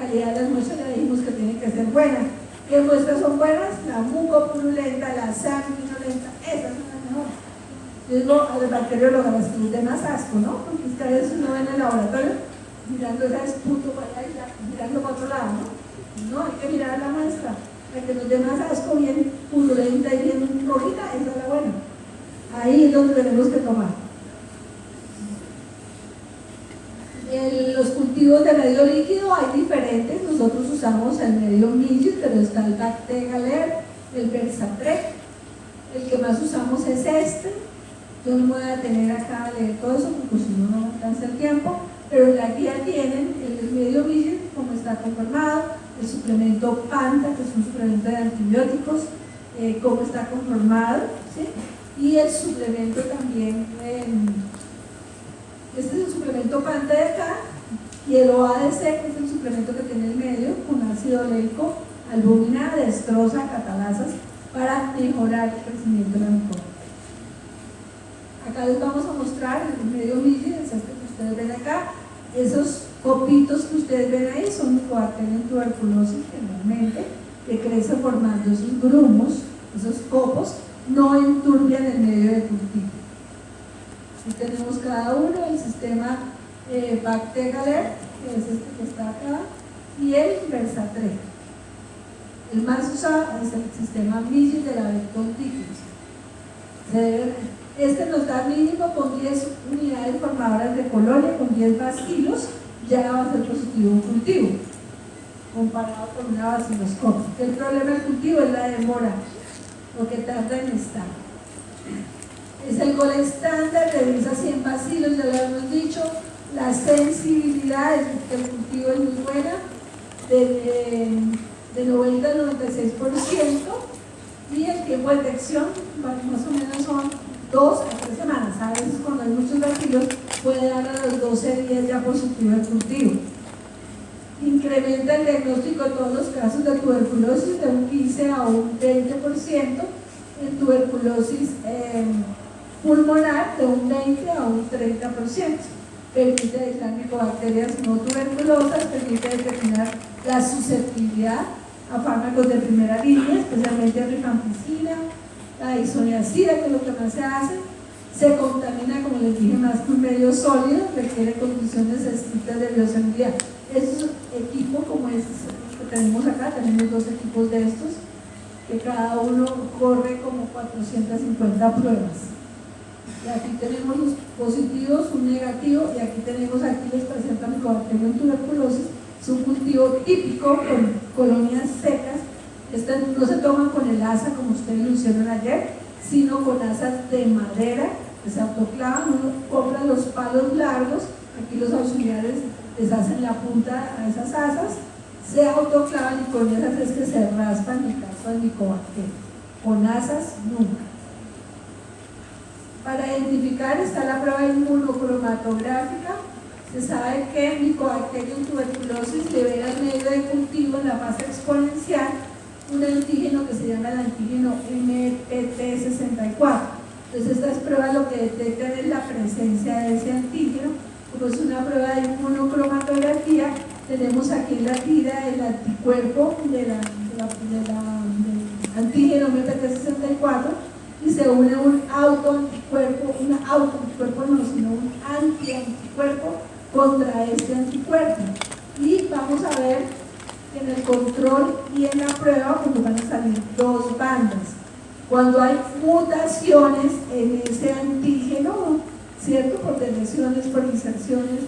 calidad de las muestras ya dijimos que tiene que ser buena. ¿Qué muestras son buenas? La mucopurulenta, la sanguinolenta, esas son las mejores. Yo digo a los bacteriólogos, las que les dé más asco, ¿no? Porque es que a veces uno ve en el laboratorio mirando esa esputo para allá y ya, mirando para otro lado, ¿no? No, hay que mirar la muestra, la que nos dé más asco, bien purulenta y bien rojita, esa es la buena. Ahí es donde tenemos que tomar. Los cultivos de medio líquido hay diferentes, nosotros usamos el medio Millet, pero está el Bactegaler, el Versatrek, el que más usamos es este. Yo no me voy a detener acá a leer todo eso porque si no, no me alcanza el tiempo, pero en la guía tienen el medio Millet, como está conformado, el suplemento Panta, que es un suplemento de antibióticos, cómo está conformado, ¿sí? Y el suplemento también, este es el suplemento Panta de acá, y el OADC, que es el suplemento que tiene el medio, con ácido oleico, albúmina, destroza, catalasas, para mejorar el crecimiento de la micobacteria. Acá les vamos a mostrar el medio Millet, es este que ustedes ven acá. Esos copitos que ustedes ven ahí son micobacterias en tuberculosis, generalmente, que crecen formando esos grumos, esos copos, no enturbian el medio de cultivo. Aquí tenemos cada uno, el sistema Bactegaler, que es este que está acá, y el Versatrek. El más usado es el sistema Millet de la Becton-Dickinson. Este nos da mínimo con 10 unidades formadoras de colonia, con 10 bacilos, ya va a ser positivo un cultivo, comparado con una baciloscopia. El problema del cultivo es la demora, lo que tarda en estar. Es el gol estándar, revisa 100 bacilos, ya lo hemos dicho. La sensibilidad del cultivo es muy buena, de 90 al 96%, y el tiempo de detección más o menos son 2 a 3 semanas. A veces cuando hay muchos bacilos puede dar a los 12 días ya positivo el cultivo. Incrementa el diagnóstico en todos los casos de tuberculosis de un 15 a un 20%, en tuberculosis pulmonar de un 20 a un 30%. Permite aislar micobacterias no tuberculosas, permite determinar la susceptibilidad a fármacos de primera línea, especialmente rifampicina, la isoniazida, que es lo que más se hace. Se contamina, como les dije, más que un medio sólido, requiere condiciones estrictas de bioseguridad. Estos equipos como estos que tenemos acá, tenemos 2 equipos de estos, que cada uno corre como 450 pruebas. Y aquí tenemos los positivos, un negativo, y aquí les presenta Mycobacterium tuberculosis. Es un cultivo típico con colonias secas. Estas no se toman con el asa como ustedes lo hicieron ayer, sino con asas de madera que se autoclavan. Uno compra los palos largos, aquí los auxiliares les hacen la punta a esas asas, se autoclavan y con esas es que se raspan en caso de Mycobacterium. Con asas nunca. Para identificar está la prueba inmunocromatográfica. Se sabe que Mycobacterium tuberculosis libera el medio de cultivo en la fase exponencial un antígeno que se llama el antígeno MPT64. Entonces estas pruebas lo que detectan es la presencia de ese antígeno. Como es una prueba de inmunocromatografía, tenemos aquí en la tira el anticuerpo del antígeno MPT64 y se une un autoanticuerpo, no, sino un antianticuerpo contra este anticuerpo. Y vamos a ver que en el control y en la prueba pues van a salir 2 bandas. Cuando hay mutaciones en ese antígeno, ¿cierto? Por deleciones, por inserciones,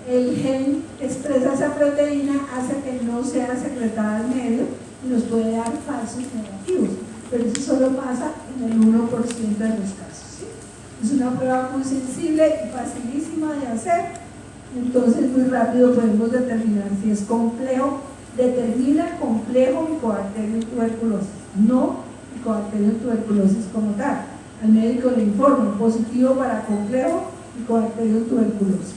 el gen que expresa esa proteína hace que no sea secretada al medio y nos puede dar falsos negativos. Pero eso solo pasa en el 1% de los casos, ¿sí? Es una prueba muy sensible y facilísima de hacer, entonces muy rápido podemos determinar si es complejo. Determina complejo Mycobacterium tuberculosis, no Mycobacterium tuberculosis como tal. Al médico le informa positivo para complejo Mycobacterium tuberculosis.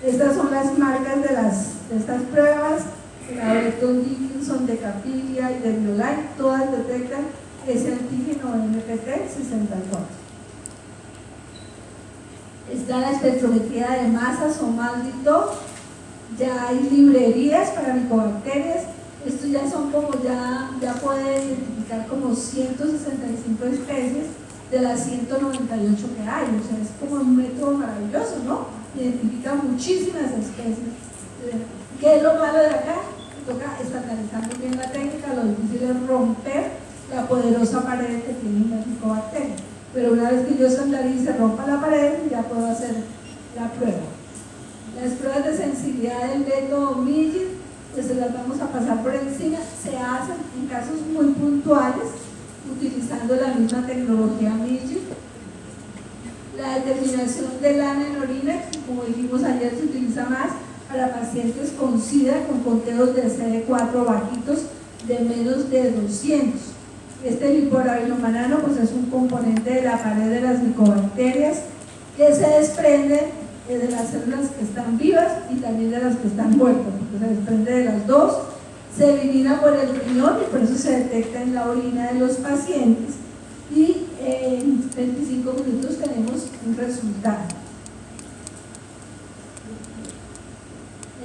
Estas son las marcas de estas pruebas. La Becton-Dickinson, de Capilia y de Bioline, todas detectan ese antígeno MPT64. Está la espectrometría de masas o Malditor. ya hay librerías para micobacterias. Estos ya son como, ya puede identificar como 165 especies de las 198 que hay, o sea, es como un método maravilloso, ¿no? Identifica muchísimas especies. ¿Qué es lo malo de acá? Toca estandarizar muy bien la técnica, lo difícil es romper la poderosa pared que tiene una micobacteria. Pero una vez que yo estandarice, rompa la pared, ya puedo hacer la prueba. Las pruebas de sensibilidad del método Midget, pues se las vamos a pasar por encima, se hacen en casos muy puntuales, utilizando la misma tecnología Midget. La determinación del ANA en orina, como dijimos ayer, se utiliza más para pacientes con SIDA con conteos de CD4 bajitos de menos de 200. Este liporabilomanano pues es un componente de la pared de las micobacterias que se desprende de las células que están vivas y también de las que están muertas, porque se desprende de las dos, se elimina por el riñón y por eso se detecta en la orina de los pacientes y en 25 minutos tenemos un resultado.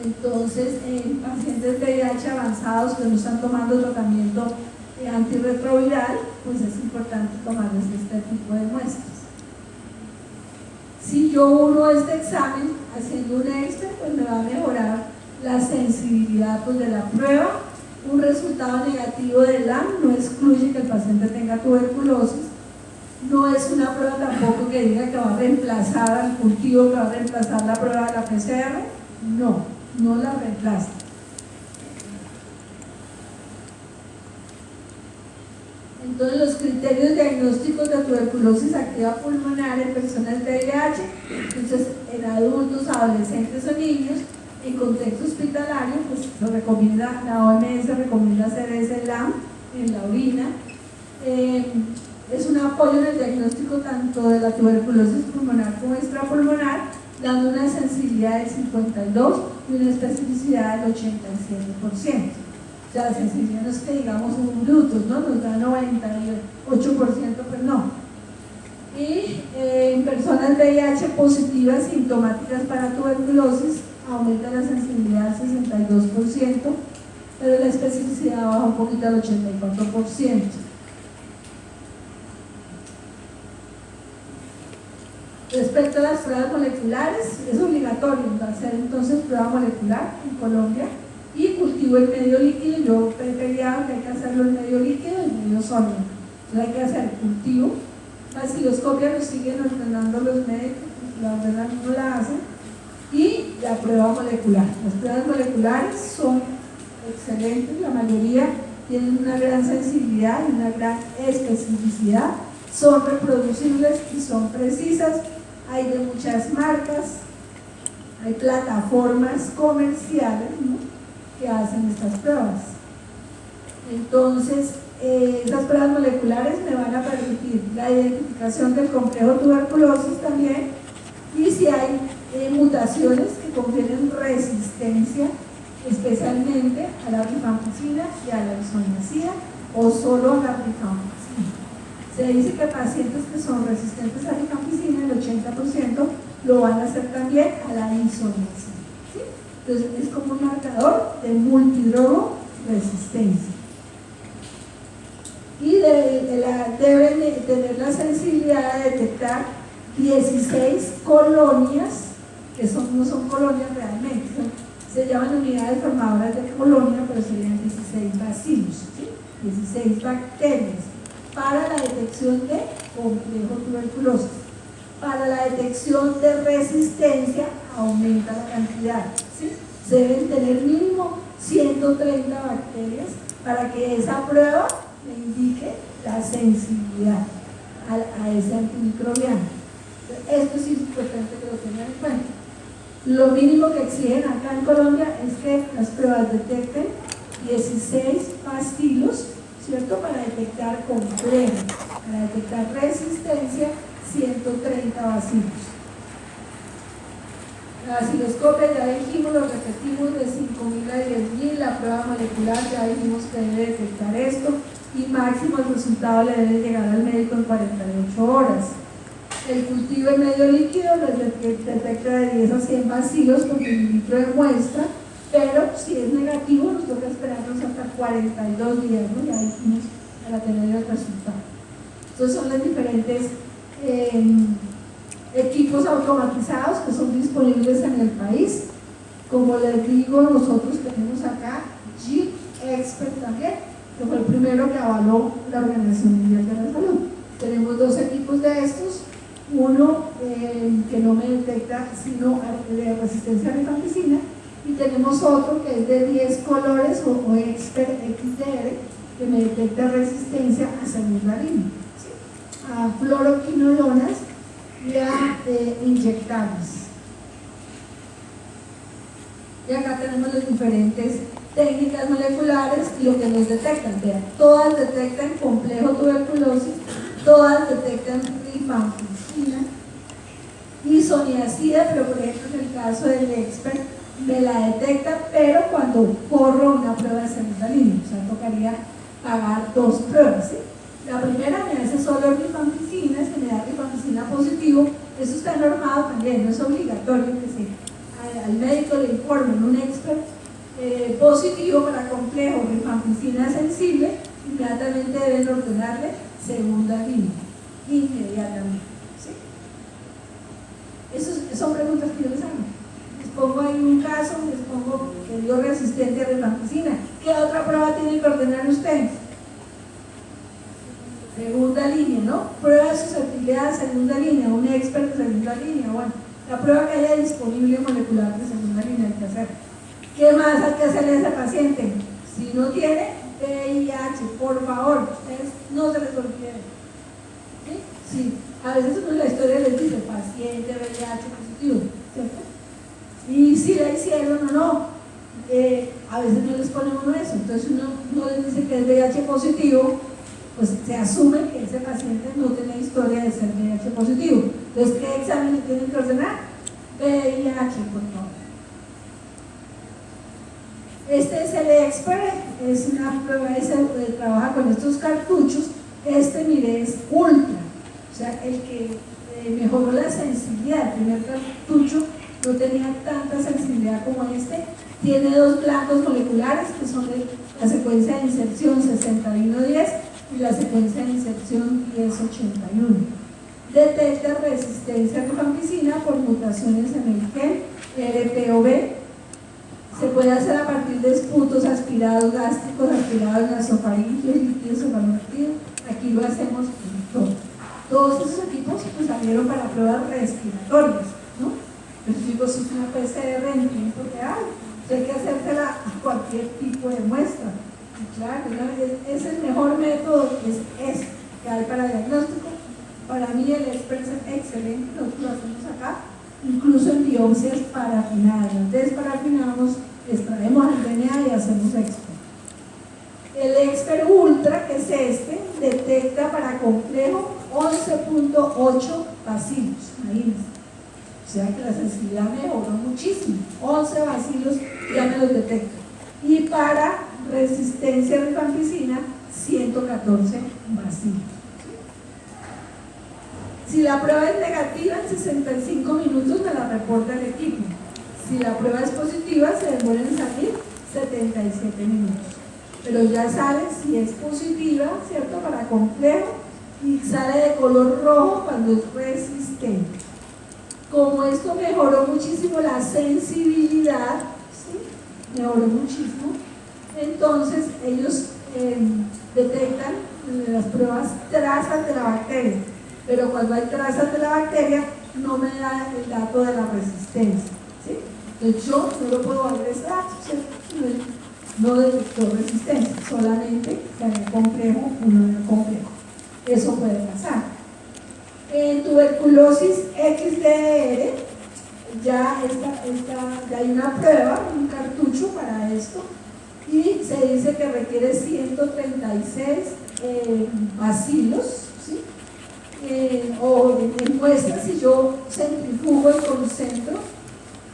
Entonces, en pacientes de VIH avanzados que no están tomando tratamiento antirretroviral, pues es importante tomarles este tipo de muestras. Si yo uno este examen haciendo un Excel, pues me va a mejorar la sensibilidad pues, de la prueba. Un resultado negativo del LAM no excluye que el paciente tenga tuberculosis. No es una prueba tampoco que diga que va a reemplazar al cultivo, que va a reemplazar la prueba de la PCR. No la reemplaza. Entonces, los criterios diagnósticos de tuberculosis activa pulmonar en personas de VIH, entonces en adultos, adolescentes o niños, en contexto hospitalario, pues se recomienda, la OMS recomienda hacer ese LAM en la orina. Es un apoyo en el diagnóstico tanto de la tuberculosis pulmonar como extrapulmonar, dando una sensibilidad del 52% y una especificidad del 87%. O sea, la sensibilidad no es que digamos un brutos, ¿no? Nos da 98%, pues no. Y en personas VIH positivas sintomáticas para tuberculosis aumenta la sensibilidad al 62%, pero la especificidad baja un poquito al 84%. Respecto a las pruebas moleculares, es obligatorio hacer entonces prueba molecular en Colombia y cultivo en medio líquido. Yo he peleado que hay que hacerlo en medio líquido y en medio sólido. Entonces hay que hacer cultivo. La osciloscopia lo siguen ordenando los médicos, la ordenan no la hacen. Y la prueba molecular. Las pruebas moleculares son excelentes, la mayoría tienen una gran sensibilidad y una gran especificidad, son reproducibles y son precisas. Hay de muchas marcas, hay plataformas comerciales, ¿no?, que hacen estas pruebas. Entonces, esas pruebas moleculares me van a permitir la identificación del complejo tuberculosis también, y si hay mutaciones que confieren resistencia especialmente a la rifampicina y a la isoniazida o solo a la rifampicina. Se dice que pacientes que son resistentes a la rifampicina, el 80% lo van a hacer también a la isoniazida, ¿sí? Entonces es como un marcador de multidrogo resistencia. Y deben tener la sensibilidad de detectar 16 colonias, que no son colonias realmente, se llaman unidades formadoras de colonia, pero serían 16 bacilos, ¿sí? 16 bacterias, para la detección de complejo tuberculosis. Para la detección de resistencia aumenta la cantidad, ¿sí? Se deben tener mínimo 130 bacterias para que esa prueba me indique la sensibilidad a ese antimicrobiano. Esto sí es importante que lo tengan en cuenta. Lo mínimo que exigen acá en Colombia es que las pruebas detecten 16 bacilos, ¿cierto? Para detectar complejo, para detectar resistencia, 130 bacilos. La osciloscopia ya dijimos, lo repetimos, de 5.000 a 10.000, la prueba molecular ya dijimos que debe detectar esto y máximo el resultado le debe llegar al médico en 48 horas. El cultivo en medio líquido detecta de 10 a 100 bacilos por mililitro de muestra, pero si es negativo nos toca esperarnos hasta 42 días, ¿no? Ya dijimos para tener el resultado. Estos son los diferentes equipos automatizados que son disponibles en el país. Como les digo, nosotros tenemos acá GEXPERT también, que fue el primero que avaló la Organización Mundial de la Salud. Tenemos 2 equipos de estos, uno que no me detecta sino de resistencia a rifampicina, y tenemos otro que es de 10 colores o Expert XDR, que me detecta resistencia a segunda línea, ¿sí? A fluoroquinolonas y a inyectables. Y acá tenemos las diferentes técnicas moleculares y lo que nos detectan. Vean, todas detectan complejo tuberculosis, todas detectan rifampicina, isoniazida, pero por ejemplo en el caso del Expert me la detecta, pero cuando corro una prueba de segunda línea, o sea, tocaría pagar 2 pruebas, ¿sí? La primera me hace solo rifampicina, si me da rifampicina positivo, eso está normado también, no es obligatorio que al médico le informen un Expert positivo para complejo rifampicina sensible, inmediatamente deben ordenarle segunda línea, inmediatamente, ¿sí? Esas son preguntas que yo les hago. Les pongo ahí un caso, les pongo que dio resistente a rifampicina. ¿Qué otra prueba tienen que ordenar ustedes? Segunda línea, ¿no? Prueba de susceptibilidad de segunda línea, un Expert de segunda línea, bueno, la prueba que haya disponible molecular de segunda línea hay que hacer. ¿Qué más hay que hacerle a ese paciente? Si no tiene VIH, por favor, ustedes no se les olvide. ¿Sí? Sí, a veces uno en la historia les dice paciente VIH positivo, ¿cierto? Y si la hicieron o no, a veces no les pone uno eso, entonces uno no les dice que es VIH positivo, pues se asume que ese paciente no tiene historia de ser VIH positivo. Entonces, ¿qué examen le tienen que ordenar? VIH, por favor. Este es el Expert, es una prueba, trabaja con estos cartuchos. Este, mire, es ultra, o sea, el que mejoró la sensibilidad. El primer cartucho no tenía tanta sensibilidad como este. Tiene 2 blancos moleculares que son de la secuencia de inserción 6110 y la secuencia de inserción 1081. Detecta resistencia a rifampicina por mutaciones en el gen RPOB. Se puede hacer a partir de esputos aspirados gástricos, aspirados nasofaringios, líquidos cefalorraquídeos. Aquí lo hacemos en todo. Todos esos equipos pues, salieron para pruebas respiratorias, ¿no? Los chicos es una PCR en tiempo real. Hay que hacérsela a cualquier tipo de muestra. Y claro, es el mejor método, es ese que hay para diagnóstico. Para mí el Expert es excelente, nosotros lo hacemos acá, incluso en biopsias parafinadas. Desparafinamos, extraemos el DNA y hacemos Expert. El Expert Ultra, que es este, detecta para complejo 11.8 bacilos. Imagínense. O sea que la sensibilidad mejoró muchísimo. 11 bacilos ya me los detecta. Y para resistencia a rifampicina, 114 bacilos. Si la prueba es negativa, en 65 minutos me la reporta el equipo. Si la prueba es positiva, se demora en salir 77 minutos. Pero ya sale si es positiva, ¿cierto? Para complejo, y sale de color rojo cuando es resistente. Como esto mejoró muchísimo la sensibilidad, ¿sí? Mejoró muchísimo, entonces ellos detectan en las pruebas trazas de la bacteria. Pero cuando hay trazas de la bacteria, no me da el dato de la resistencia, ¿sí? Entonces yo no lo puedo valer ese dato, ¿cierto? No detectó resistencia, solamente que había complejo, uno era complejo. Eso puede pasar. En tuberculosis XDR, ya hay una prueba, un cartucho para esto, y se dice que requiere 136 bacilos, ¿sí? O en muestras, si yo centrifugo y concentro,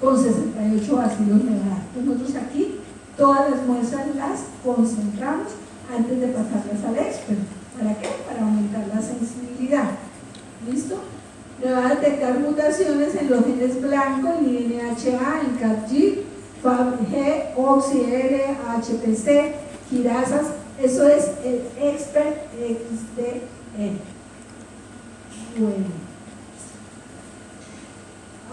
con 68 bacilos me da. Nosotros aquí todas las muestras las concentramos antes de pasarlas al Expert. ¿Para qué? Para aumentar la sensibilidad. ¿Listo? Me va a detectar mutaciones en los genes blanco, en INHA, en CAPG, FABG, OXY, HPC, quirasas. Eso es el Expert XDE. Bueno,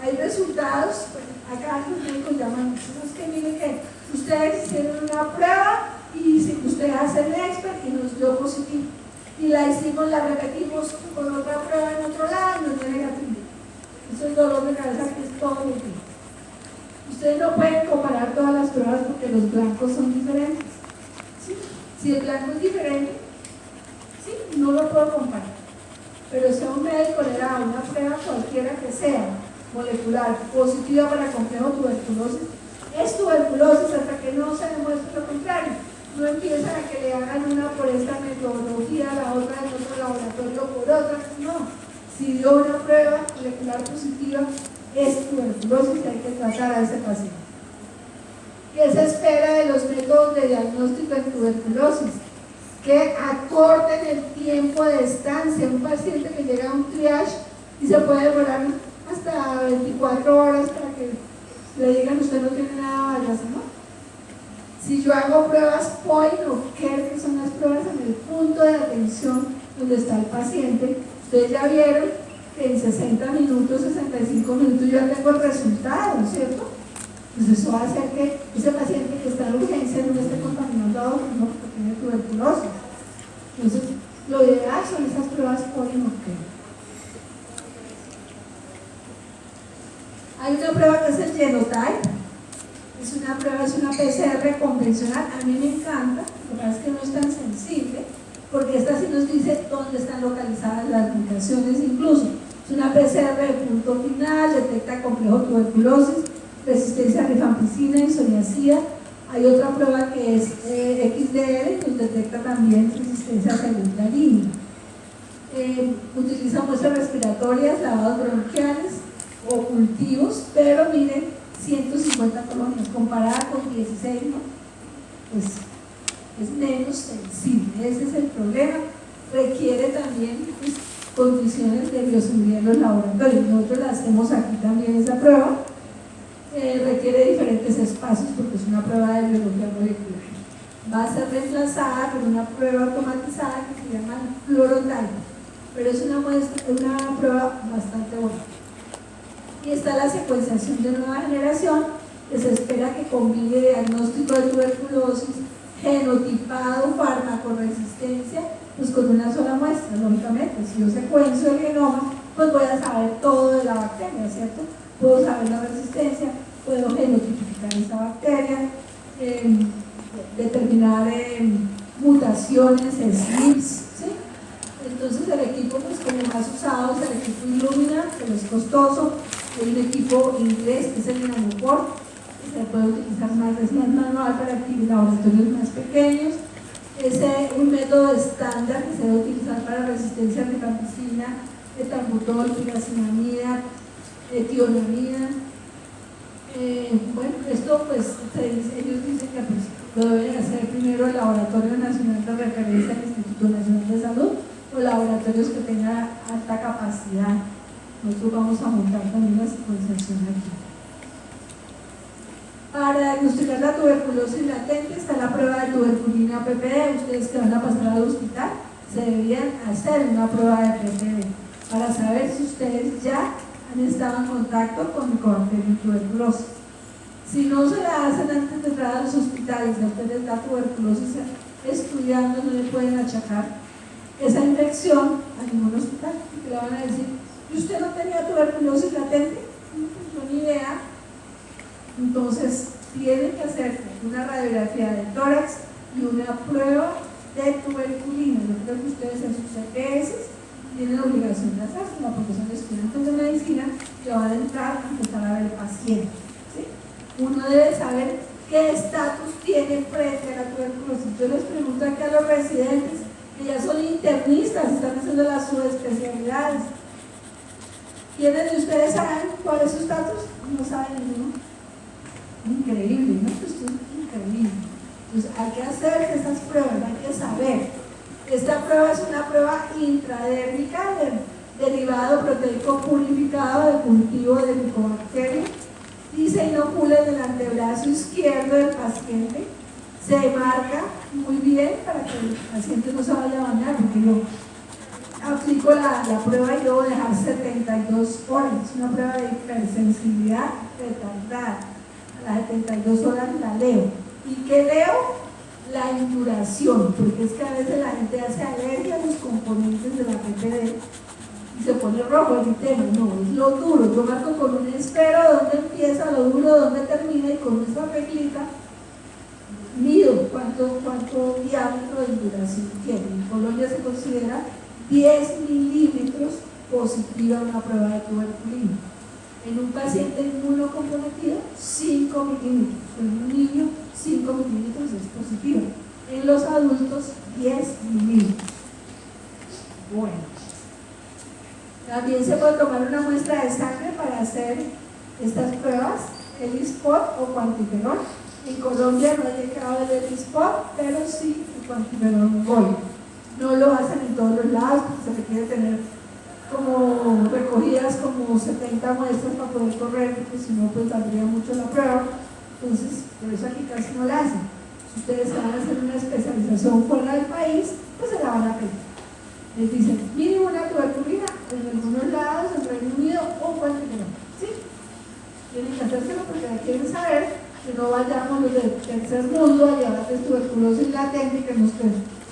hay resultados. Acá los médicos llaman, es que miren que ustedes hicieron una prueba y si usted hace el Expert y nos dio positivo, y la hicimos, la repetimos con otra prueba en otro lado y nos dio negativo. Eso es dolor de cabeza que es todo lo que ustedes no pueden comparar todas las pruebas porque los blancos son diferentes, ¿sí? Si el blanco es diferente, ¿sí? No lo puedo comparar, pero si a un médico le da una prueba cualquiera que sea molecular positiva para complejo tuberculosis, es tuberculosis hasta que no se demuestre lo contrario. No empiezan a que le hagan una por esta metodología, la otra en otro laboratorio por otra, no. Si dio una prueba molecular positiva, es tuberculosis y hay que tratar a ese paciente. ¿Qué se espera de los métodos de diagnóstico en tuberculosis? Que acorten el tiempo de estancia. Un paciente que llega a un triage y se puede demorar hasta 24 horas para que le digan usted no tiene nada, váyase, ¿no? Si yo hago pruebas point of care, que son las pruebas en el punto de atención donde está el paciente, ustedes ya vieron que en 60 minutos, 65 minutos yo ya tengo el resultado, ¿cierto? Pues eso va a hacer que ese paciente que está en urgencia no esté contaminando a otros, ¿no? Porque tiene tuberculosis. Entonces, lo ideal son esas pruebas point of care. Hay una prueba que es el genotype. Es una prueba, es una PCR convencional. A mí me encanta, lo que pasa es que no es tan sensible, porque esta sí nos dice dónde están localizadas las mutaciones incluso. Es una PCR de punto final, detecta complejo tuberculosis, resistencia a rifampicina y psoriasia. Hay otra prueba que es XDR, que nos detecta también resistencia a celularina. Utiliza muestras respiratorias, lavados bronquiales o cultivos, pero miren, 150 colonias, comparada con 16, ¿no? Pues es menos sensible, ese es el problema. Requiere también pues, condiciones de bioseguridad en los laboratorios. Nosotros la hacemos aquí también esa prueba. Requiere diferentes espacios porque es una prueba de biología molecular. Va a ser reemplazada por una prueba automatizada que se llama fluorotype, pero es una prueba bastante buena. Y está la secuenciación de nueva generación, que se espera que combine diagnóstico de tuberculosis, genotipado, farmacoresistencia, pues con una sola muestra. Lógicamente, si yo secuencio el genoma, pues voy a saber todo de la bacteria, ¿cierto? Puedo saber la resistencia, puedo genotipificar esa bacteria, determinar mutaciones, SNPs, ¿sí? Entonces el equipo pues como más usado es el equipo Illumina, que es costoso. Hay un equipo inglés que es el Nanoport, que se puede utilizar más, es más manual para adquirir laboratorios más pequeños. Es un método estándar que se debe utilizar para resistencia a rifampicina, etambutol, piracinamida, tionamida. Bueno, esto pues ellos dicen que pues, lo deben hacer primero el Laboratorio Nacional de Referencia del Instituto Nacional de Salud o laboratorios que tengan alta capacidad. Nosotros vamos a montar también la secuenciación aquí. Para diagnosticar la tuberculosis latente está la prueba de tuberculina PPD. Ustedes que van a pasar al hospital se deberían hacer una prueba de PPD para saber si ustedes ya han estado en contacto con Mycobacterium tuberculosis. Si no se la hacen antes de entrar a los hospitales, a ustedes la tuberculosis estudiando, no le pueden achacar esa infección a ningún hospital, porque le van a decir, ¿y usted no tenía tuberculosis latente? No, ni idea. Entonces, tienen que hacer una radiografía de tórax y una prueba de tuberculina. Yo creo que ustedes en sus EPS tienen obligación de hacerla porque son estudiantes de medicina que van a entrar a empezar a ver pacientes, ¿sí? Uno debe saber qué estatus tiene frente a la tuberculosis. Yo les pregunto aquí a los residentes que ya son internistas, están haciendo las subespecialidades. ¿Quiénes de ustedes saben cuál es su estatus? No saben ninguno. Increíble, ¿no? Esto es increíble. Entonces hay que hacer esas pruebas, hay que saber. Esta prueba es una prueba intradérmica derivado proteico purificado de cultivo de micobacteria, y se inocula en el antebrazo izquierdo del paciente. Se marca muy bien para que el paciente no se vaya a bañar, porque yo aplico la prueba y debo dejar 72 horas, una prueba de hipersensibilidad retardada. A las 72 horas la leo. ¿Y qué leo? La induración, porque es que a veces la gente hace alergia a los componentes de la PPD y se pone rojo el tema. No, es lo duro. Yo marco con un esfero dónde empieza, lo duro dónde termina, y con esta reglita mido cuánto diámetro de induración tiene. En Colombia se considera 10 milímetros positiva una prueba de tuberculina. En un paciente inmunocomprometido, 5 milímetros. En un niño, 5 milímetros es positiva. En los adultos, 10 milímetros. Bueno, también se puede tomar una muestra de sangre para hacer estas pruebas, el ELISpot o cuantiferol. En Colombia no ha llegado el ELISpot, pero sí el cuantiferol GOL. No lo hacen en todos los lados, porque se requiere tener como recogidas como 70 muestras para poder correr, porque si no pues valdría mucho la prueba. Entonces, por eso aquí casi no la hacen. Si ustedes van a hacer una especialización fuera del país, pues se la van a pedir. Les dicen, mínimo una tuberculina en algunos lados, en Reino Unido o cualquier. ¿Sí? Tienen que hacérselo porque quieren saber que no vayamos los del tercer mundo a llevarles tuberculosis latente y que nos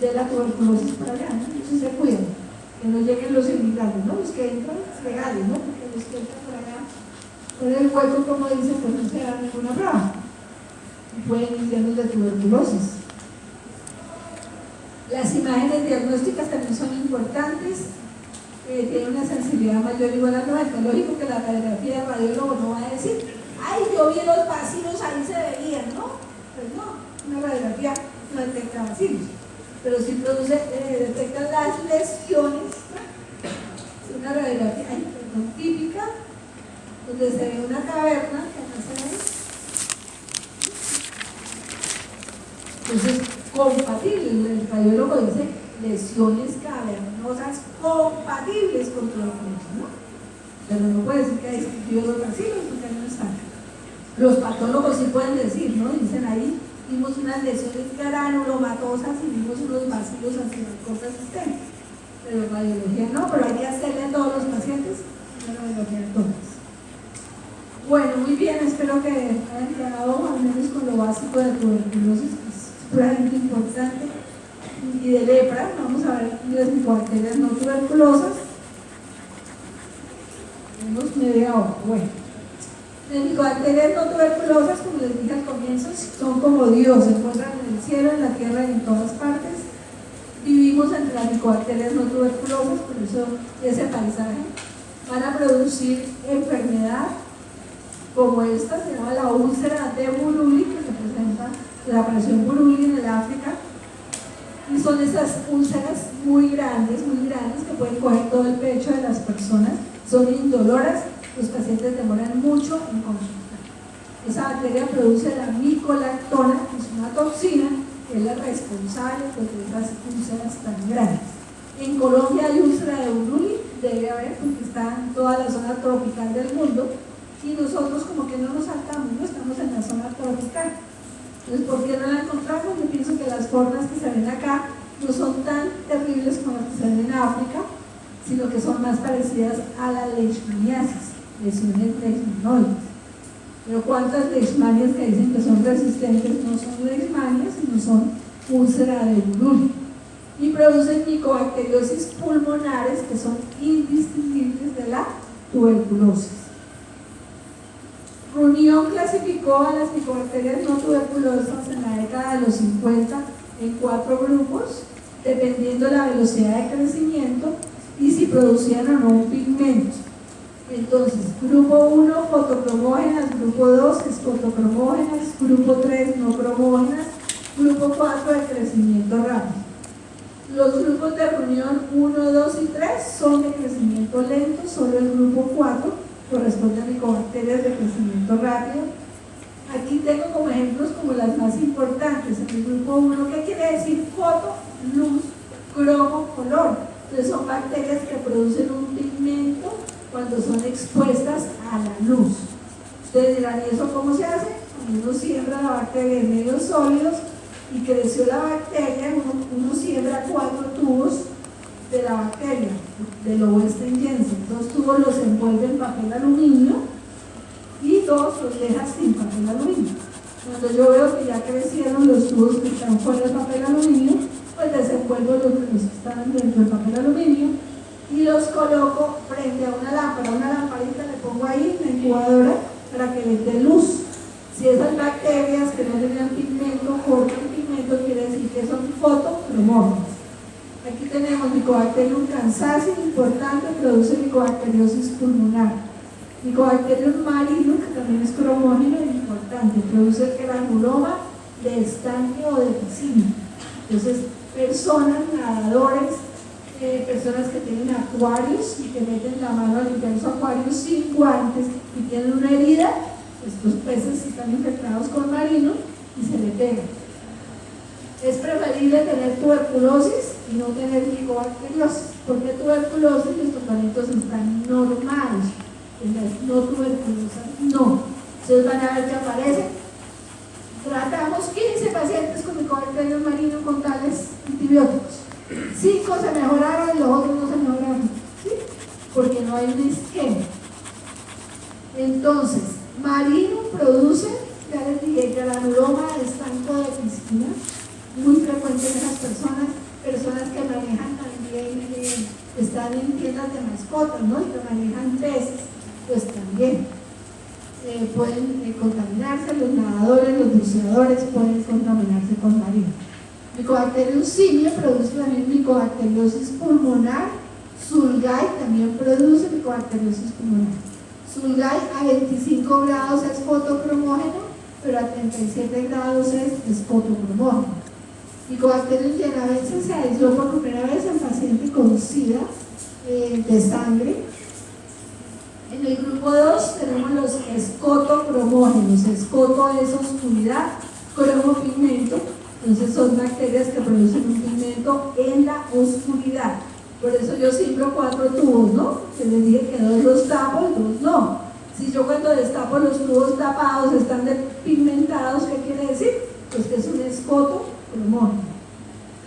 dé la tuberculosis para allá, ¿no? Entonces se cuidan, que no lleguen los inmigrantes, ¿no? Los que entran legales, ¿no? Porque los que entran por allá, por el hueco, como dicen, pues no se dan ninguna prueba y pueden ir llenos de tuberculosis. Las imágenes diagnósticas también son importantes. Tiene una sensibilidad mayor o igual a 90. Lógico que la radiografía de radiólogo no va a decir, ay, yo vi los vacilos, ahí se veían, ¿no? Pues no, una radiografía no detecta vacilos, pero sí detecta las lesiones. Es una radiografía típica, donde se ve una caverna, que acá se ve. Entonces, compatible, el radiólogo dice lesiones cavernosas compatibles con tuberculosis, ¿no? Pero no puede decir que ha distinguido los vacilos porque no están. Los patólogos sí pueden decir, ¿no? Dicen ahí, vimos unas lesiones granulomatosas y vimos unos vacilos anticorpos asistentes. Pero radiología no, pero hay que hacerle a todos los pacientes una radiología de todas. Bueno, muy bien, espero que hayan quedado al menos con lo básico de tuberculosis, que es sumamente importante, y de lepra. Vamos a ver las micobacterias no tuberculosas. Tenemos media hora. Bueno, las micobacterias no tuberculosas, como les dije al comienzo, son como Dios, se encuentran en el cielo, en la tierra y en todas partes. Vivimos entre las micobacterias no tuberculosas, por eso ese paisaje. Van a producir enfermedad como esta, se llama la úlcera de Buruli, que representa la presión Buruli en el África. Y son esas úlceras muy grandes, que pueden coger todo el pecho de las personas. Son indoloras, los pacientes demoran mucho en consultar. Esa bacteria produce la micolactona, que es una toxina, que es la responsable pues, de esas úlceras tan grandes. En Colombia hay úlcera de Buruli, debe haber, porque está en toda la zona tropical del mundo, y nosotros como que no nos saltamos, no estamos en la zona tropical. Entonces, ¿por qué no la encontramos? Yo pienso que las formas que se ven acá no son tan terribles como las que se ven en África, sino que son más parecidas a la leishmaniasis, lesiones leishmanoides. Pero ¿cuántas leishmanias que dicen que son resistentes no son leishmanias, sino son úlcera de Buruli? Y producen micobacteriosis pulmonares que son indistinguibles de la tuberculosis. Runión clasificó a las micobacterias no tuberculosas en la década de los 50 en 4 grupos, dependiendo de la velocidad de crecimiento y si producían o no un pigmento. Entonces, grupo 1, fotocromógenas, grupo 2 es fotocromógenas, grupo 3 no cromógenas, grupo 4 de crecimiento rápido. Los grupos de reunión 1, 2 y 3 son de crecimiento lento, solo el grupo 4 corresponde a micobacterias de crecimiento rápido. Aquí tengo como ejemplos como las más importantes. En el grupo 1, ¿qué quiere decir foto? Luz, cromo, color. Entonces son bacterias que producen un pigmento cuando son expuestas a la luz. Ustedes dirán, ¿y eso cómo se hace? Cuando uno siembra la bacteria en medios sólidos y creció la bacteria, uno siembra 4 tubos de la bacteria, del Lobestein-Jensen. 2 tubos los envuelve en papel aluminio y 2 los deja sin papel aluminio. Cuando yo veo que ya crecieron los tubos que están fuera del papel aluminio, pues desenvuelvo los que están dentro del papel aluminio y los coloco frente a una lámpara, una lamparita le pongo ahí en la incubadora para que les dé luz. Si esas bacterias que no tenían pigmento cortan pigmento, quiere decir que son fotocromógenas. Aquí tenemos Mycobacterium kansasi, importante, produce micobacteriosis pulmonar. Mycobacterium marino, que también es cromógeno, importante, produce granuloma de estanque o de piscina. Entonces, personas, nadadores, personas que tienen acuarios y que meten la mano al limpiar su acuario sin guantes y tienen una herida, estos peces están infectados con marino y se le pegan. Es preferible tener tuberculosis y no tener micobacteriosis, porque tuberculosis los tratamientos están normales, en las no tuberculosas no. Ustedes van a ver que aparecen. Tratamos 15 pacientes con Mycobacterium marino con tales antibióticos. 5 se mejoraron y los otros no se mejoraron, ¿sí? Porque no hay un esquema. Entonces, marino produce, ya les dije, granuloma de estanco de piscina, muy frecuente en esas personas que manejan también, están en tiendas de mascotas, ¿no? Y que manejan peces, pues también pueden contaminarse, los nadadores, los buceadores pueden contaminarse con marino. Mycobacterium simio produce también micobacteriosis pulmonar. Sulgai también produce micobacteriosis pulmonar. Sulgai a 25 grados es fotocromógeno, pero a 37 grados es fotocromógeno. Mycobacterium yenavense se aisló por primera vez en paciente con SIDA de sangre. En el grupo 2 tenemos los escotocromógenos. Escoto es oscuridad, cromopigmento. Entonces son bacterias que producen un pigmento en la oscuridad. Por eso yo siembro 4 tubos, ¿no? Que les dije que 2 los tapo y 2 no. Si yo cuando destapo los tubos tapados están despigmentados, ¿qué quiere decir? Pues que es un escotocromógeno.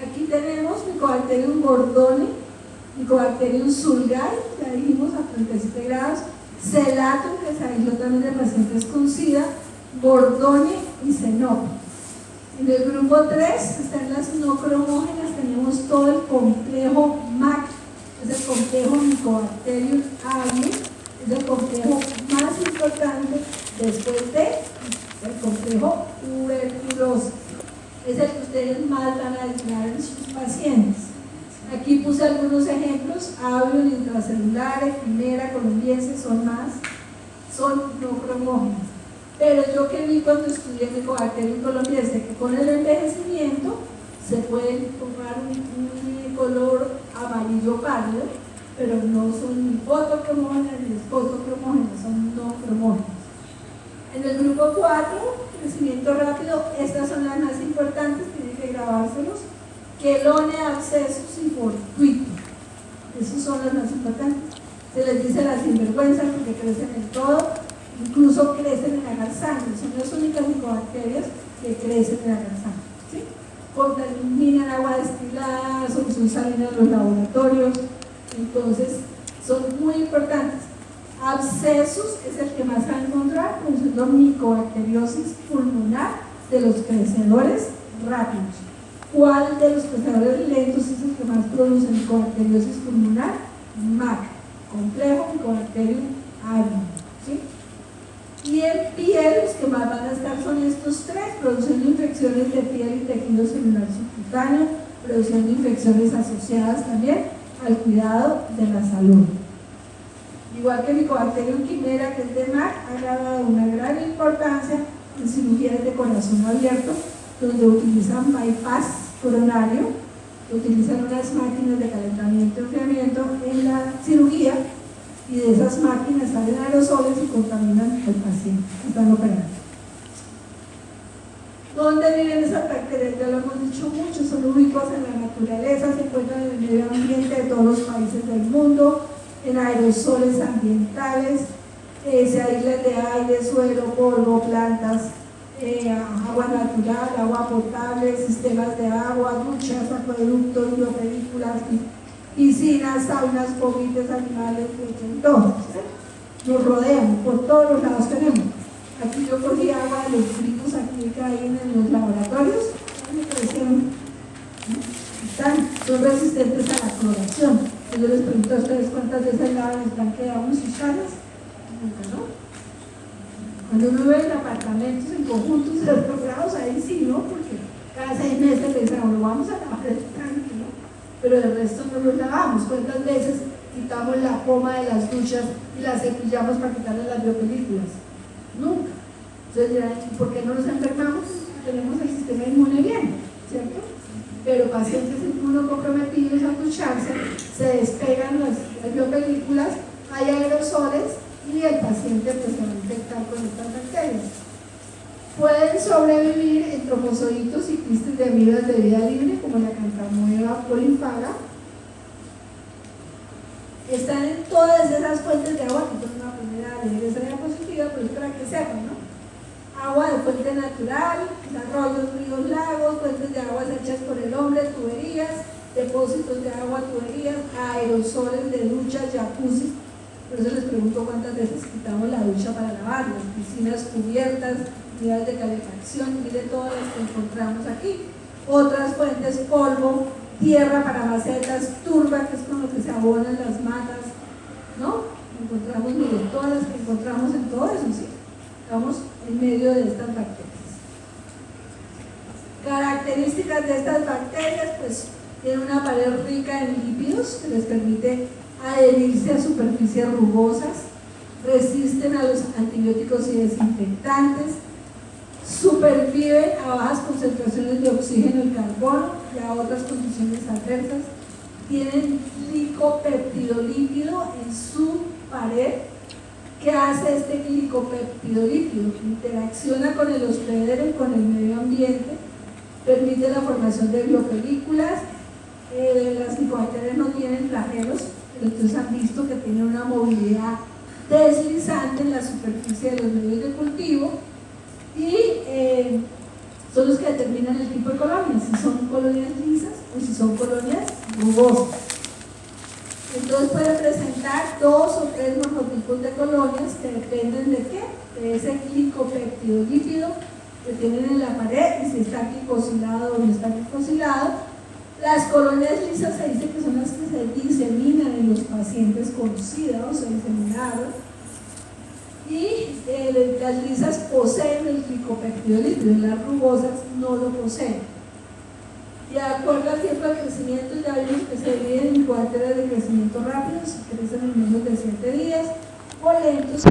Aquí tenemos Mycobacterium gordoni, Mycobacterium sulgai, ya dijimos a 37 grados, Celatum, que se aisló también de pacientes con SIDA, Gordoni y Xenopi. En el grupo 3 están las no cromógenas, tenemos todo el complejo MAC, es el complejo Mycobacterium avium, es el complejo más importante después del complejo tuberculosis. Es el que ustedes más van a aislar en sus pacientes. Aquí puse algunos ejemplos, avium, intracelulares, quimera, colombiense, son no cromógenas. Pero yo que vi cuando estudié Mycobacterium colombiense, que con el envejecimiento se pueden tomar un color amarillo pálido, pero no son ni fotocromógenas ni escotocromógenas, son no cromógenas. En el grupo 4, crecimiento rápido, estas son las más importantes, tienen que grabárselos. Quelone, abscesos y fortuito. Esos son los más importantes. Se les dice las sinvergüenzas porque crecen en todo, incluso crecen en la garzana. Son las únicas micobacterias que crecen en la garzana, ¿sí? Contaminan agua destilada, solución salina en los laboratorios. Entonces, son muy importantes. Abscesos es el que más va a encontrar, produciendo micobacteriosis pulmonar de los crecedores rápidos. ¿Cuál de los crecedores lentos es el que más produce micobacteriosis pulmonar? MAC, complejo Mycobacterium avium, ¿sí? Y en piel, los que más van a estar son estos 3, produciendo infecciones de piel y tejido celular subcutáneo, produciendo infecciones asociadas también al cuidado de la salud. Igual que Mycobacterium quimera, que es de MAC, ha ganado una gran importancia en cirugías de corazón abierto, donde utilizan bypass coronario, utilizan unas máquinas de calentamiento y enfriamiento en la cirugía, y de esas máquinas salen aerosoles y contaminan al paciente que están operando. ¿Dónde viven esas bacterias? Ya lo hemos dicho mucho, son ubicadas en la naturaleza, se encuentran en el medio ambiente de todos los países del mundo, en aire aerosoles ambientales, se aíslan de aire, suelo, polvo, plantas, agua natural, agua potable, sistemas de agua, duchas, acueductos, biopelículas, piscinas, saunas, comités, animales, todo. Nos rodean, por todos los lados tenemos. Aquí yo cogí agua de los fritos aquí que hay en los laboratorios, me parecieron, son resistentes a la cloración. Yo les pregunto a ustedes cuántas veces lavan el tanque de agua en sus casas. Nunca, ¿no? Cuando uno ve en apartamentos en conjuntos cerrados, ahí sí, ¿no? Porque cada 6 meses le dicen, bueno, vamos a lavar el tanque, ¿no? Pero el resto no lo lavamos. ¿Cuántas veces quitamos la poma de las duchas y la cepillamos para quitarle las biopelículas? Nunca. Entonces dirán, ¿por qué no nos enfermamos? Tenemos el sistema inmune bien, ¿cierto? Pero pacientes inmunocomprometidos a ducharse, se despegan las biopelículas, hay aerosoles y el paciente pues, se va a infectar con estas bacterias. Pueden sobrevivir en trofozoitos y quistes de amigas de vida libre, como la cantamoeba polinfaga. Están en todas esas fuentes de agua, que son una primera leer esa diapositiva, pero es para que sepan, ¿no? Agua de fuente natural, arroyos, ríos, lagos, fuentes de aguas hechas por el hombre, tuberías, depósitos de agua, tuberías, aerosoles de duchas, jacuzzi. Por eso les pregunto cuántas veces quitamos la ducha para lavarlas, piscinas cubiertas, unidades de calefacción, miren todas las que encontramos aquí. Otras fuentes, polvo, tierra para macetas, turba, que es con lo que se abonan las matas, ¿no? Encontramos, miren, todas las que encontramos en todo eso, ¿sí? Estamos en medio de estas bacterias. Características de estas bacterias, pues tienen una pared rica en lípidos que les permite adherirse a superficies rugosas, resisten a los antibióticos y desinfectantes, superviven a bajas concentraciones de oxígeno y carbono y a otras condiciones adversas, tienen glicopeptidolípido en su pared. ¿Qué hace este glicopeptidolípido? Interacciona con el hospedero y con el medio ambiente, permite la formación de biopelículas. Las glicobacterias no tienen flagelos, pero entonces han visto que tienen una movilidad deslizante en la superficie de los medios de cultivo y son los que determinan el tipo de colonias, si son colonias lisas o si son colonias rugosas. Entonces puede presentar 2 o 3 morfotipos de colonias que dependen de qué, de ese glicopeptidolípido que tienen en la pared y si está glicosilado o no está glicosilado. Las colonias lisas se dice que son las que se diseminan en los pacientes con SIDA o se diseminaron, y las lisas poseen el glicopeptidolípido y las rugosas no lo poseen. De acuerdo al tiempo de crecimiento, ya vimos que se dividen en bacterias de crecimiento rápido, si crecen en menos de 7 días, o lentos.